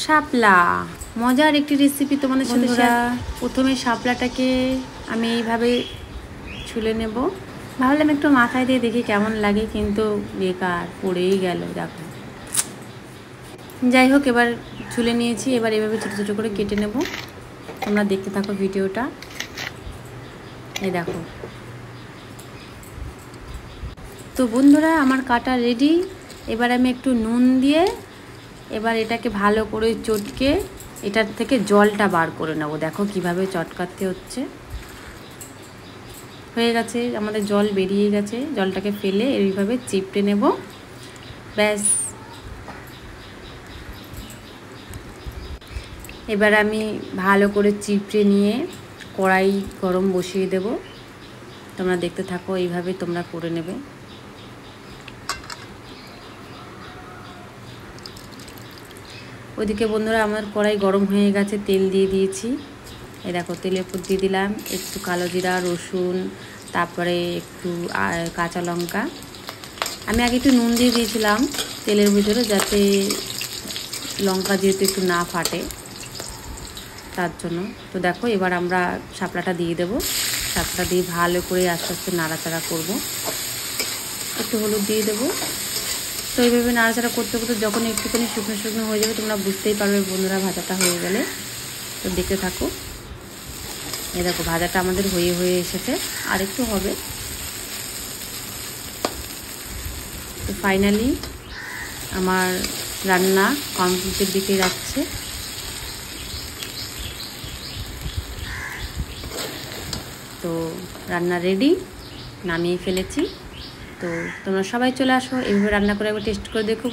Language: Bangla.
শাপলা মজার একটি রেসিপি তোমাদের সাথে শেয়ার। প্রথমে শাপলাটাকে আমি এইভাবে ছুলে নেব। ভাবলাম একটু মাথায় দিয়ে দেখি কেমন লাগে, কিন্তু বেকার পড়েই গেল। দেখো, যাই হোক, এবার ছুলে নিয়েছি। এবার এভাবে ছোটো ছোটো করে কেটে নেব। তোমরা দেখতে থাকো ভিডিওটা। এই দেখো। তো বন্ধুরা, আমার কাটা রেডি। এবার আমি একটু নুন দিয়ে এবার এটাকে ভালো করে চটকে এটার থেকে জলটা বার করে নেব। দেখো কিভাবে চটকাতে হচ্ছে। হয়ে গেছে, আমাদের জল বেরিয়ে গেছে। জলটাকে ফেলে এইভাবে চিপটে নেব। ব্যাস, এবার আমি ভালো করে চিপটে নিয়ে কড়াই গরম বসিয়ে দেব। তোমরা দেখতে থাকো, এইভাবে তোমরা করে নেবে। ওইদিকে বন্ধুরা, আমার কড়াই গরম হয়ে গেছে, তেল দিয়ে দিয়েছি। এই দেখো, তেলের উপর দিয়ে দিলাম একটু কালো জিরা, রসুন, তারপরে একটু কাঁচা লঙ্কা। আমি আগে একটু নুন দিয়ে দিয়েছিলাম তেলের ভিতরে, যাতে লঙ্কা যেহেতু একটু না ফাটে, তার জন্য। তো দেখো, এবার আমরা শাপলাটা দিয়ে দেবো। শাপলাটা দিয়ে ভালো করে আস্তে আস্তে নাড়াচাড়া করব। একটু হলুদ দিয়ে দেবো। তো এইভাবে নাড়াচাড়া করতে করতে যখন একটুখানি শুকনো শুকনো হয়ে যাবে, তোমরা বুঝতেই পারবে বন্ধুরা ভাজাটা হয়ে গেলে। তো দেখতে থাকো। এই দেখো, ভাজাটা আমাদের হয়ে এসেছে, আর একটু হবে। তো ফাইনালি আমার রান্না কমপ্লিটের দিকে যাচ্ছে। তো রান্না রেডি, নামিয়ে ফেলেছি। তো তোমরা সবাই চলে আসো, এইভাবে রান্না করে একবার টেস্ট করে দেখো।